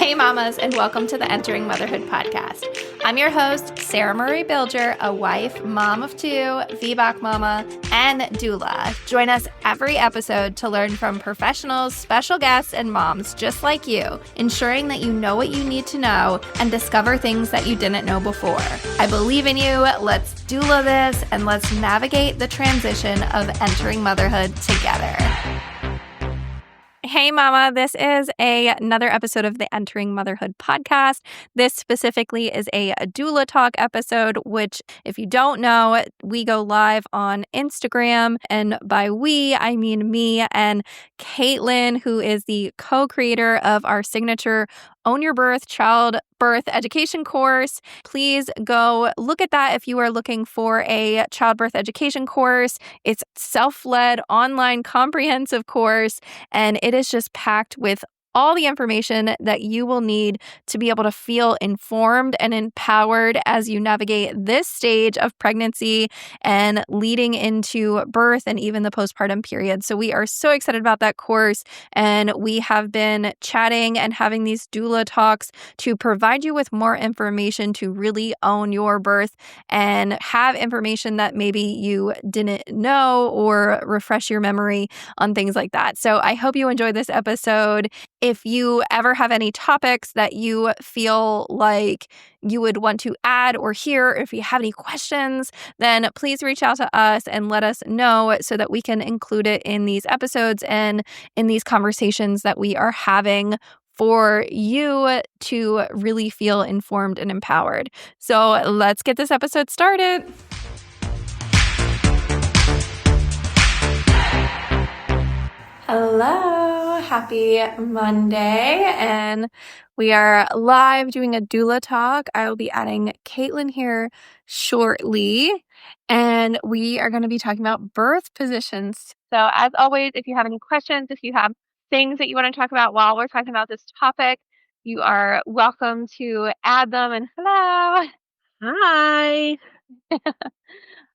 Hey mamas, and welcome to the Entering Motherhood podcast. I'm your host, Sarah Marie Bilger, a wife, mom of two, VBAC mama, and doula. Join us every episode to learn from professionals, special guests, and moms just like you, ensuring that you know what you need to know and discover things that you didn't know before. I believe in you. Let's doula this, and let's navigate the transition of entering motherhood together. Hey mama, this is another episode of the Entering Motherhood podcast. This specifically is a Doula Talk episode, which if you don't know, we go live on Instagram. And by we, I mean me and Katelyn, who is the co-creator of our signature Own Your Birth childbirth education course. Please go look at that if you are looking for a childbirth education course. It's self-led online comprehensive course, and it is just packed with all the information that you will need to be able to feel informed and empowered as you navigate this stage of pregnancy and leading into birth and even the postpartum period. So we are so excited about that course, and we have been chatting and having these doula talks to provide you with more information to really own your birth and have information that maybe you didn't know or refresh your memory on things like that. So I hope you enjoyed this episode. If you ever have any topics that you feel like you would want to add or hear, if you have any questions, then please reach out to us and let us know so that we can include it in these episodes and in these conversations that we are having for you to really feel informed and empowered. So let's get this episode started. Hello, happy Monday, and we are live doing a doula talk. I will be adding Katelyn here shortly, and we are going to be talking about birth positions. So as always, if you have any questions, if you have things that you want to talk about while we're talking about this topic, you are welcome to add them. And hello. Hi.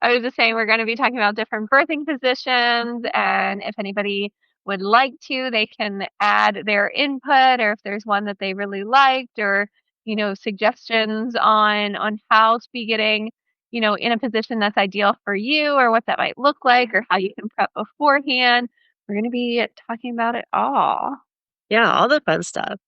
I was just saying we're going to be talking about different birthing positions, and if anybody would like to, they can add their input, or if there's one that they really liked, or suggestions on how to be getting in a position that's ideal for you, or what that might look like, or how you can prep beforehand. We're going to be talking about it all. Yeah, all the fun stuff.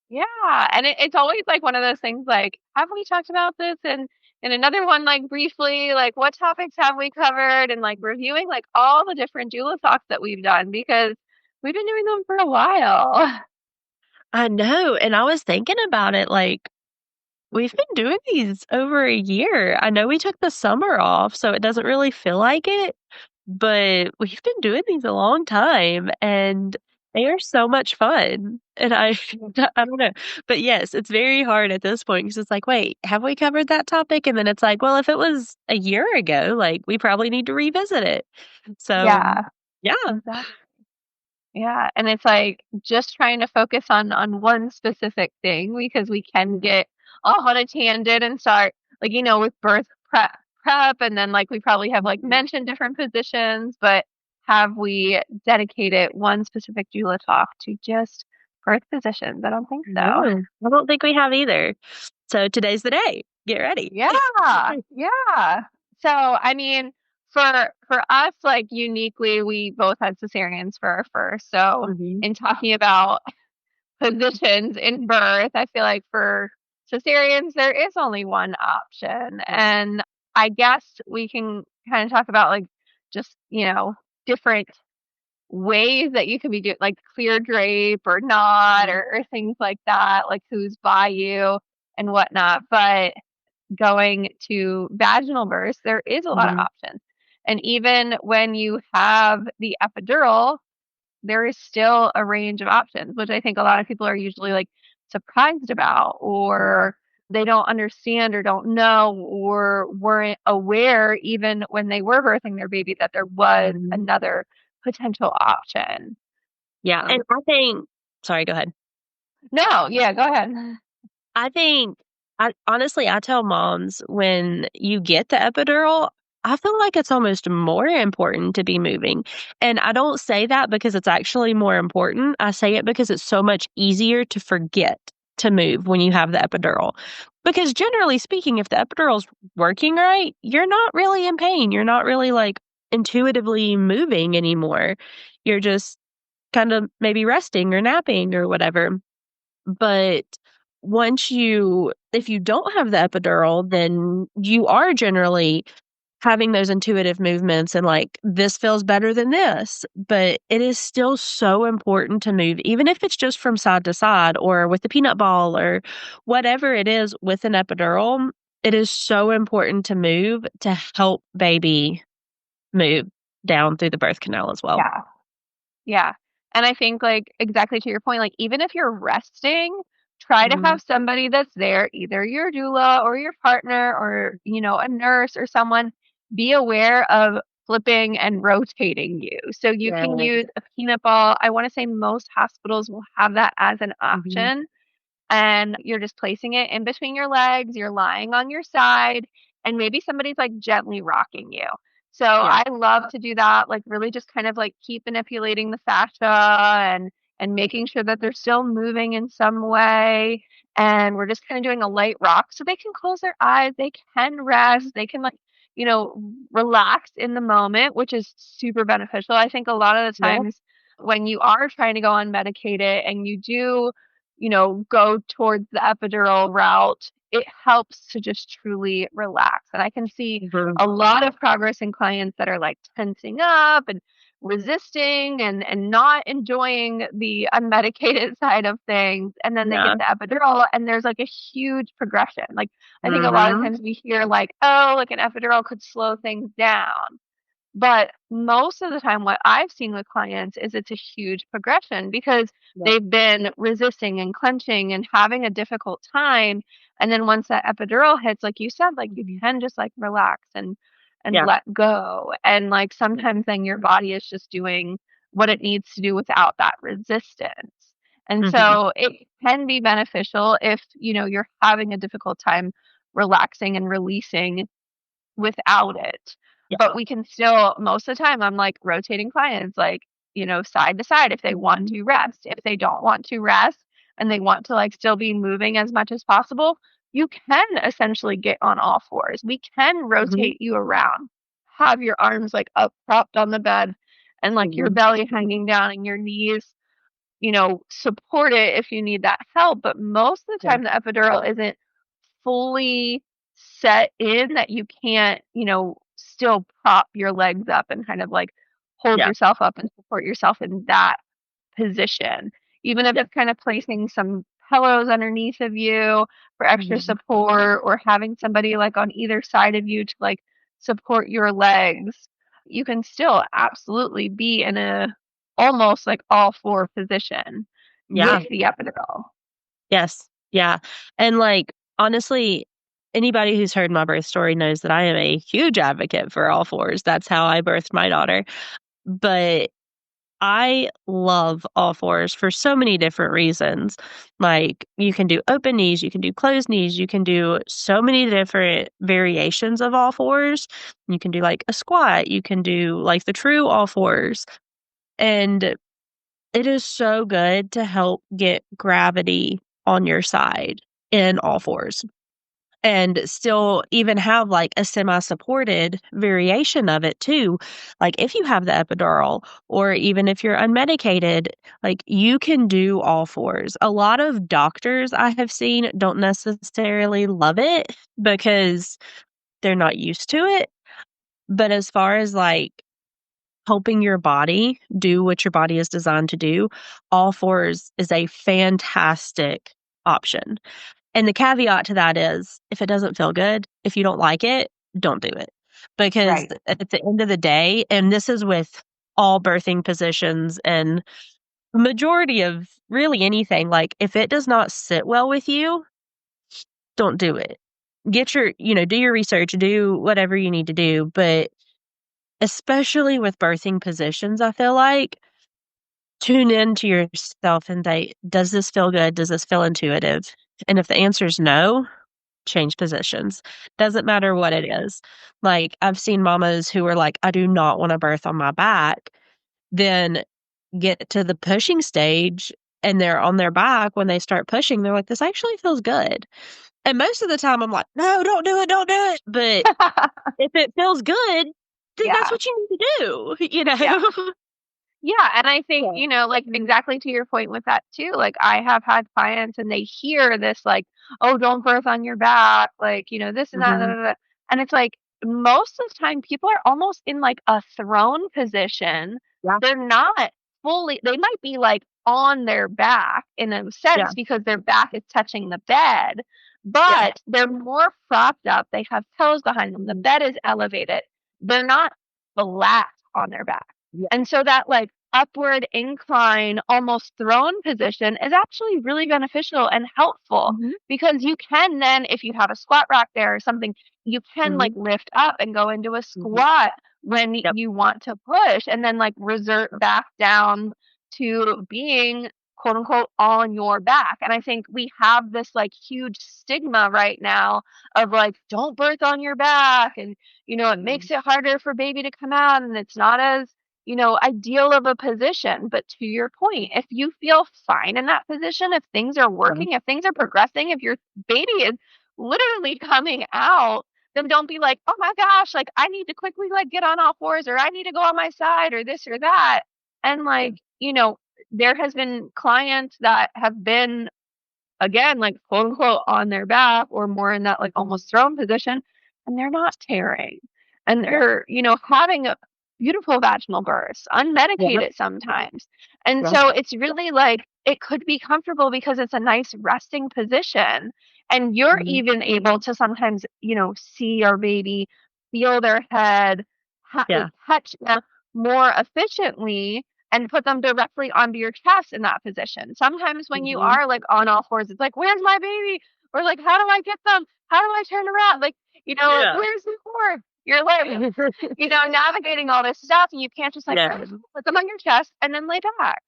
Yeah, and it's always like one of those things like, have we talked about this? And another one, like briefly, like what topics have we covered? And like reviewing like all the different doula talks that we've done, because we've been doing them for a while. I know, and I was thinking about it, like, we've been doing these over a year. I know we took the summer off, so it doesn't really feel like it, but we've been doing these a long time, and they are so much fun, and I don't know. But yes, it's very hard at this point because it's like, "Wait, have we covered that topic?" And then it's like, "Well, if it was a year ago, like, we probably need to revisit it." So, Yeah, yeah. exactly. Yeah, and it's like just trying to focus on one specific thing, because we can get off on a tangent and start like with birth prep, and then like we probably have like mentioned different positions, but have we dedicated one specific doula talk to just birth positions? I don't think so. No, I don't think we have either. So today's the day. Get ready. Yeah, yeah. So I mean, for us, like uniquely, we both had cesareans for our first. So Mhm. in talking about positions in birth, I feel like for cesareans, there is only one option. And I guess we can kind of talk about like just, different ways that you can be doing like clear drape or not, or things like that, like who's by you and whatnot. But going to vaginal births, there is a lot of Mhm. options. And even when you have the epidural, there is still a range of options, which I think a lot of people are usually like surprised about, or they don't understand or don't know or weren't aware even when they were birthing their baby that there was Mhm. another potential option. Yeah, and I think sorry, go ahead. No, yeah, go ahead. I think I honestly, I tell moms when you get the epidural, I feel like it's almost more important to be moving. And I don't say that because it's actually more important. I say it because it's so much easier to forget to move when you have the epidural. Because generally speaking, if the epidural's working right, you're not really in pain. You're not really like intuitively moving anymore. You're just kind of maybe resting or napping or whatever. But if you don't have the epidural, then you are generally having those intuitive movements and like, this feels better than this. But it is still so important to move, even if it's just from side to side or with the peanut ball or whatever it is with an epidural. It is so important to move to help baby move down through the birth canal as well. Yeah. Yeah. And I think, like, exactly to your point, like, even if you're resting, try to Mhm. have somebody that's there, either your doula or your partner or, a nurse or someone, be aware of flipping and rotating you. So you can Yes. use a peanut ball. I want to say most hospitals will have that as an Mhm. option, and you're just placing it in between your legs, you're lying on your side, and maybe somebody's like gently rocking you. So Yeah. I love to do that, like really just kind of like keep manipulating the fascia and making sure that they're still moving in some way. And we're just kind of doing a light rock so they can close their eyes, they can rest, they can like, relax in the moment, which is super beneficial. I think a lot of the Yeah. times when you are trying to go unmedicated and you do go towards the epidural route, it helps to just truly relax. And I can see Mhm. a lot of progress in clients that are like tensing up and resisting and not enjoying the unmedicated side of things. And then they get Yeah. the epidural and there's like a huge progression. Like I think a lot of Mhm. times we hear like, oh, like an epidural could slow things down. But most of the time, what I've seen with clients is it's a huge progression because Yeah. they've been resisting and clenching and having a difficult time. And then once that epidural hits, like you said, like you Mhm. can just like relax and Yeah. let go. And like sometimes then your body is just doing what it needs to do without that resistance. And Mhm. so it can be beneficial if, you're having a difficult time relaxing and releasing without it. Yeah. But we can still most of the time, I'm, like, rotating clients, like, side to side if they want Mhm. to rest. If they don't want to rest and they want to, like, still be moving as much as possible, you can essentially get on all fours. We can Mhm. rotate you around, have your arms, like, up propped on the bed and, like, your Mhm. belly hanging down and your knees, support it if you need that help, but most of the Yeah. time, the epidural isn't fully set in that you can't, still prop your legs up and kind of like hold Yeah. yourself up and support yourself in that position. Even if Yeah. it's kind of placing some pillows underneath of you for extra Mhm. support or having somebody like on either side of you to like support your legs, you can still absolutely be in a almost like all four position Yeah. with the epidural. Yes. Yeah. And, like, honestly, anybody who's heard my birth story knows that I am a huge advocate for all fours. That's how I birthed my daughter. But I love all fours for so many different reasons. Like, you can do open knees, you can do closed knees, you can do so many different variations of all fours. You can do, like, a squat, you can do, like, the true all fours. And it is so good to help get gravity on your side in all fours and still even have like a semi-supported variation of it too. Like if you have the epidural or even if you're unmedicated, like you can do all fours. A lot of doctors I have seen don't necessarily love it because they're not used to it. But as far as like helping your body do what your body is designed to do, all fours is a fantastic option. And the caveat to that is if it doesn't feel good, if you don't like it, don't do it. Because Right. at the end of the day, and this is with all birthing positions and majority of really anything, like if it does not sit well with you, don't do it. Do your research, do whatever you need to do. But especially with birthing positions, I feel like tune into yourself and say, does this feel good? Does this feel intuitive? And if the answer is no, change positions. Doesn't matter what it is. Like, I've seen mamas who are like, "I do not wanna birth on my back," then get to the pushing stage, and they're on their back when they start pushing, they're like, "This actually feels good." And most of the time, I'm like, "No, don't do it," but if it feels good, then that's Yeah. what you need to do, you Yeah. know? Yeah, and I think, Yeah. like exactly to your point with that too. Like I have had clients and they hear this like, "Oh, don't birth on your back," like, this and that, da, Mhm. da, da. And it's like most of the time people are almost in like a throne position. Yeah, They're not fully, they might be like on their back in a yeah, sense because their back is touching the bed, yeah. but they're more propped up. They have pillows behind them. The Mhm. bed is elevated. They're not flat on their back. Yeah. And so that like upward incline, almost throne position is actually really beneficial and helpful Mhm, because you can then, if you have a squat rack there or something, you can like mhm, lift up and go into a mhm. squat when Yep. you want to push and then like resort back down to being quote unquote on your back. And I think we have this like huge stigma right now of like, don't birth on your back. And, it Mhm. makes it harder for baby to come out and it's not as ideal of a position. But to your point, if you feel fine in that position, if things are Yeah. working, if things are progressing, if your baby is literally coming out, then don't be like, oh my gosh, like I need to quickly like get on all fours or I need to go on my side or this or that. And Yeah. like, there has been clients that have been again, like quote unquote on their back or more in that like Mhm. almost throne position, and they're not tearing. And Yeah. they're, having a beautiful vaginal births, Yeah. unmedicated sometimes. And Yeah. so it's really like it could be comfortable because it's a nice resting position. And you're Mhm. even able to sometimes, see your baby, feel their head, like Yeah. touch them more efficiently and put them directly onto your chest in that position. Sometimes when you Mhm. are like on all fours, it's like, where's my baby? Or like, how do I get them? How do I turn around? Like, like, Yeah. where's the cord? You're like, navigating all this stuff and you can't just like Yeah. put them on your chest and then lay back.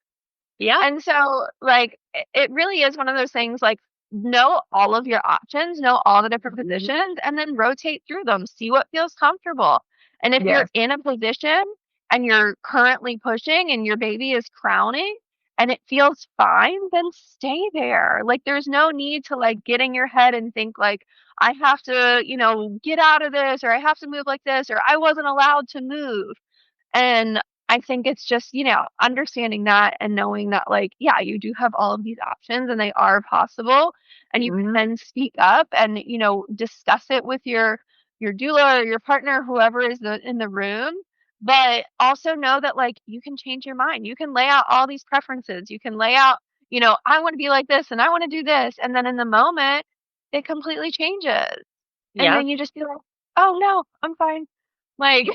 Yeah. And so, like, it really is one of those things like, know all of your options, know all the different Mhm. positions, and then rotate through them. See what feels comfortable. And if you're Yes. in a position and you're currently pushing and your baby is crowning and it feels fine, then stay there. Like, there's no need to like get in your head and think, like, I have to, get out of this or I have to move like this or I wasn't allowed to move. And I think it's just, understanding that and knowing that, like, yeah, you do have all of these options and they are possible and you Mhm. can speak up and, discuss it with your doula or your partner, whoever is in the room. But also know that like you can change your mind. You can lay out all these preferences. You can lay out, I want to be like this and I want to do this. And then in the moment, it completely changes. And Yeah. then you just be like, oh no, I'm fine. Like,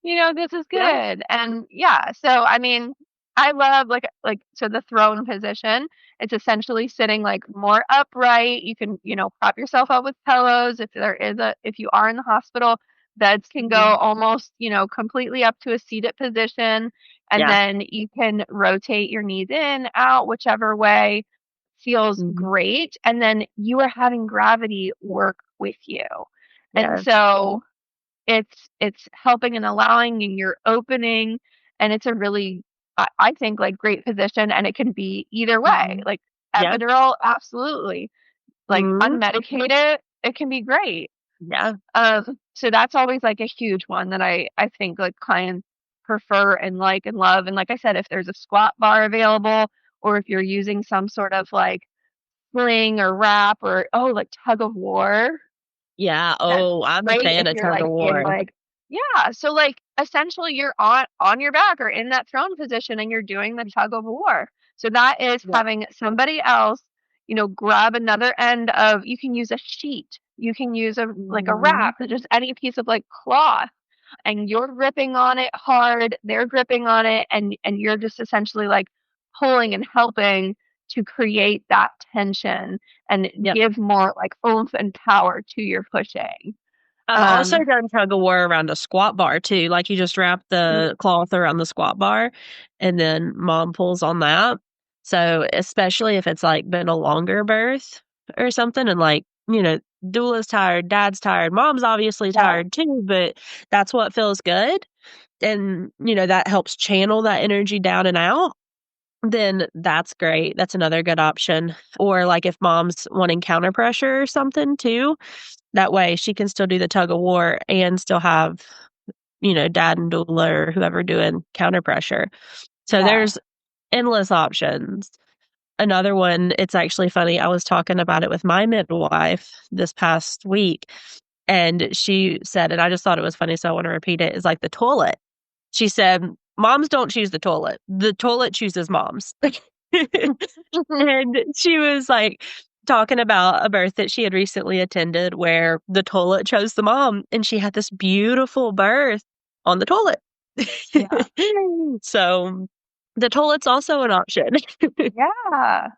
this is Yeah. good. And yeah, so I mean, I love like so the throne position. It's essentially sitting like more upright. You can, prop yourself up with pillows if you are in the hospital, beds can go Mhm. almost, completely up to a seated position. And Yeah. then you can rotate your knees in, out, whichever way feels Mhm. great. And then you are having gravity work with you. And Yes. so it's helping and allowing and you're opening and it's a really I think like great position and it can be either way. Mhm. Like Yeah. epidural, absolutely. Like Mhm. unmedicated, it can be great. Yeah. So that's always like a huge one that I think like clients prefer and like and love. And like I said, if there's a squat bar available or if you're using some sort of like sling or wrap or like tug of war, Yeah. that's Oh, I'm a great fan if of you're, tug of like, in, war. like yeah, so, like, essentially, you're on your back or in that throne position, and you're doing the tug of war. So that is Yeah. having somebody else, grab another end of you can use a sheet, you can use a Mhm. wrap, or just any piece of, like, cloth, and you're gripping on it hard, they're gripping on it, and you're just essentially, like, pulling and helping to create that tension and Yep. give more, like, oomph and power to your pushing. I've also Um, done tug of war around a squat bar too, like, you just wrap mm, the cloth around the squat bar, and then mom pulls on that. So, especially if it's, like, been a longer birth or something and, like, doula's tired, dad's tired, mom's obviously tired too, but that's what feels good. And, that helps channel that energy down and out, then that's great. That's another good option. Or like if mom's wanting counter pressure or something too, that way she can still do the tug of war and still have, dad and doula or whoever doing counter pressure. So Yeah. there's endless options. Another one, it's actually funny. I was talking about it with my midwife this past week, and she said, and I just thought it was funny, so I want to repeat it, is like the toilet. She said, "Moms don't choose the toilet. The toilet chooses moms." And she was, like, talking about a birth that she had recently attended where the toilet chose the mom, and she had this beautiful birth on the toilet. Yeah. So, the toilet's also an option. Yeah.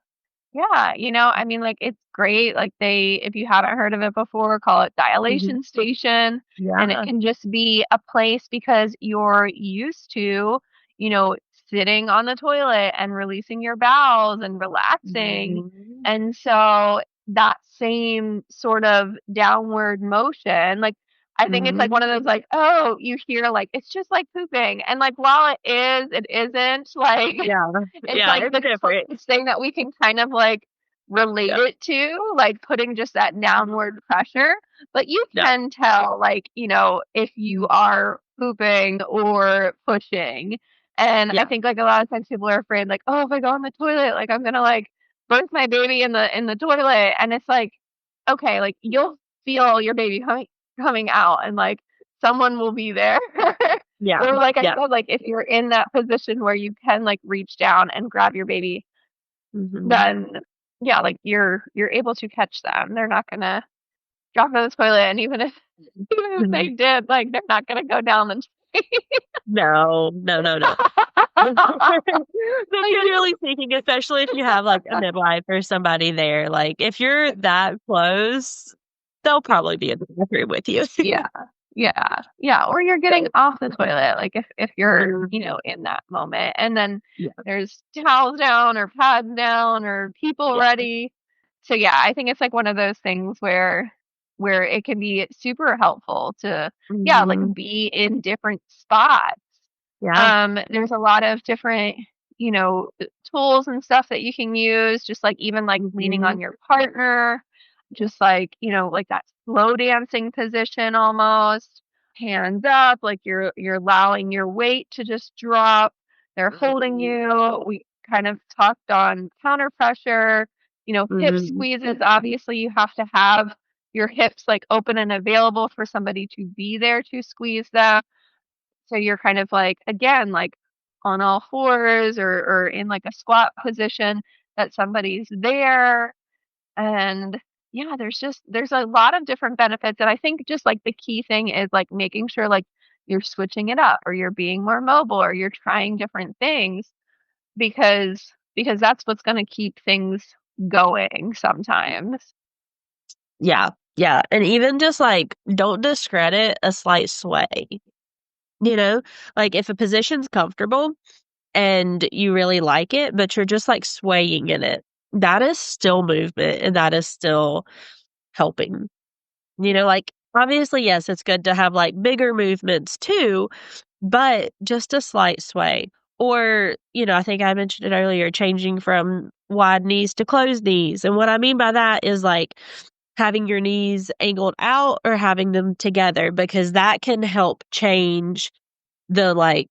Yeah, I mean, like, it's great, like, if you haven't heard of it before, call it Mhm. dilation station, and it Yeah. can just be a place because you're used to, you know, sitting on the toilet and releasing your bowels and relaxing, Mhm. and so that same sort of downward motion, like, I think it's, like, one Mhm. of those, like, oh, you hear, like, "It's just like pooping," and, like, while it is, it isn't, like Yeah. it's Yeah, like it's the different. closest thing that we can kind of, like, relate Yeah. it to, like, putting just that downward pressure, but you Yeah. can tell, like, if you Mhm. are pooping or pushing, and I Yeah. think, like, a lot of times people are afraid, like, "Oh, if I go in the toilet, like, I'm gonna, like, birth my baby in the toilet," and it's like, okay, like, you'll feel your baby coming out, and, like, someone will be there. Yeah. Or like I Yeah. said, like, if you're in that position where you can, like, reach down and grab your baby, Mhm. then, yeah, like, you're able to catch them. They're not gonna drop in the toilet, and even if they Mhm. did, like, they're not gonna go down the No. No, no, no. But Like, generally speaking, especially if you have, like, a midwife or somebody there, like, if you're that close, they'll probably be in the bathroom with you. yeah. Yeah. Yeah, or you're getting off the toilet, like, if you're, Mhm. in that moment, and then Yeah. there's towels down or pads down or people Yeah. ready. So, yeah, I think it's, like, one of those things where it can be super helpful to, yeah, like, Mhm. be in different spots. Yeah. There's a lot of different, tools and stuff that you can use, just, like, even, like, leaning Mhm. on your partner, just, like, like, that slow dancing position almost, hands up, like, you're allowing your weight to just drop, they're holding you. We kind of talked on counter pressure, hip Mhm. squeezes, obviously, you have to have your hips, like, open and available for somebody to be there to squeeze them. So you're kind of like, again, like on all fours or in like a squat position that somebody's there. And yeah, there's a lot of different benefits. And I think just like the key thing is like making sure like you're switching it up or you're being more mobile or you're trying different things because that's what's going to keep things going sometimes. Yeah. Yeah, and even just, like, don't discredit a slight sway, you know? Like, if a position's comfortable and you really like it, but you're just, like, swaying in it, that is still movement, and that is still helping. Like, obviously, yes, it's good to have, like, bigger movements too, but just a slight sway. Or, I think I mentioned it earlier, changing from wide knees to closed knees, and what I mean by that is, like, having your knees angled out or having them together because that can help change the, like,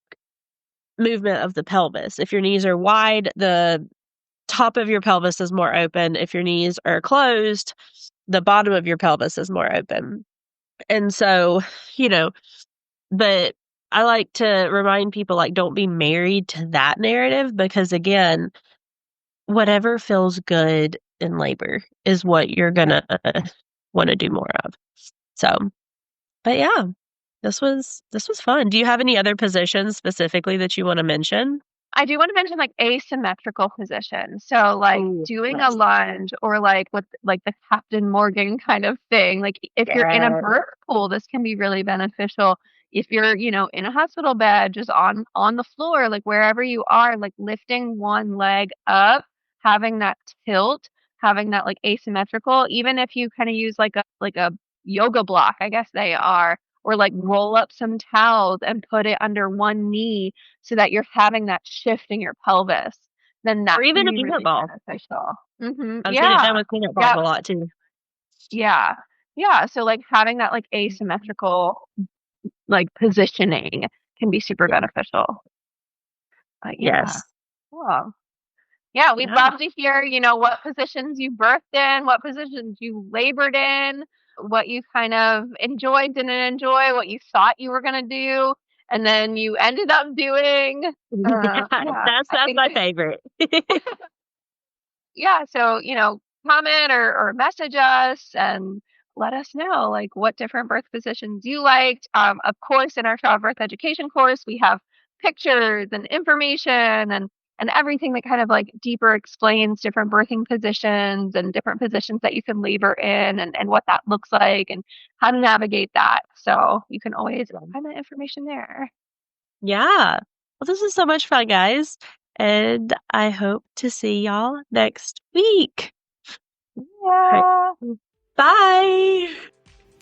movement of the pelvis. If your knees are wide, the top of your pelvis is more open. If your knees are closed, the bottom of your pelvis is more open. And so, you know, but I like to remind people, like, don't be married to that narrative because, again, whatever feels good in labor is what you're gonna wanna do more of. So, but yeah, this was fun. Do you have any other positions specifically that you wanna mention? I do wanna mention, like, asymmetrical positions. So, like, Oh, doing a yes. lunge or, like, with, like, the Captain Morgan kind of thing. Like, if you're in a Yeah. birth pool, this can be really beneficial. If you're, in a hospital bed, just on the floor, like, wherever you are, like, lifting one leg up, having that tilt having that like asymmetrical, even if you kind of use like a yoga block, I guess they are, or like roll up some towels and put it under one knee so that you're having that shift in your pelvis, then that Or can even a be peanut really ball. beneficial. I've seen it done Yeah. with peanut balls Yep. a lot too. Yeah. Yeah. So like having that like asymmetrical like positioning can be super Yeah. beneficial. But yeah. Yes. Cool. Yeah, we'd Yeah. love to hear, what positions you birthed in, what positions you labored in, what you kind of enjoyed, didn't enjoy, what you thought you were going to do, and then you ended up doing. Yeah, Yeah, I that's think, my favorite. yeah, so, comment or message us and let us know like what different birth positions you liked. Of course, in our childbirth education course, we have pictures and information and everything that kind of like deeper explains different birthing positions and different positions that you can labor in and what that looks like and how to navigate that. So you can always find that information there. Yeah. Well, this is so much fun, guys. And I hope to see y'all next week. All right. Yeah. Bye.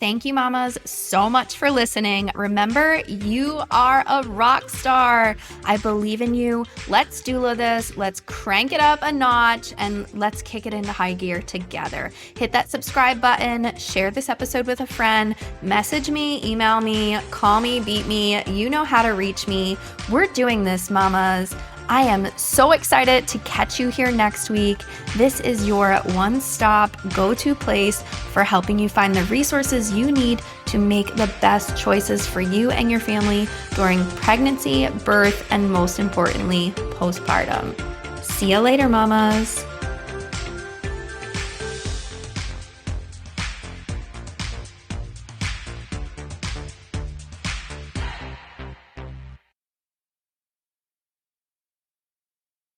Thank you, mamas, so much for listening. Remember, you are a rock star. I believe in you. Let's doula this. Let's crank it up a notch and let's kick it into high gear together. Hit that subscribe button, share this episode with a friend, message me, email me, call me, beat me. You know how to reach me. We're doing this, mamas. I am so excited to catch you here next week. This is your one-stop go-to place for helping you find the resources you need to make the best choices for you and your family during pregnancy, birth, and most importantly, postpartum. See you later, mamas.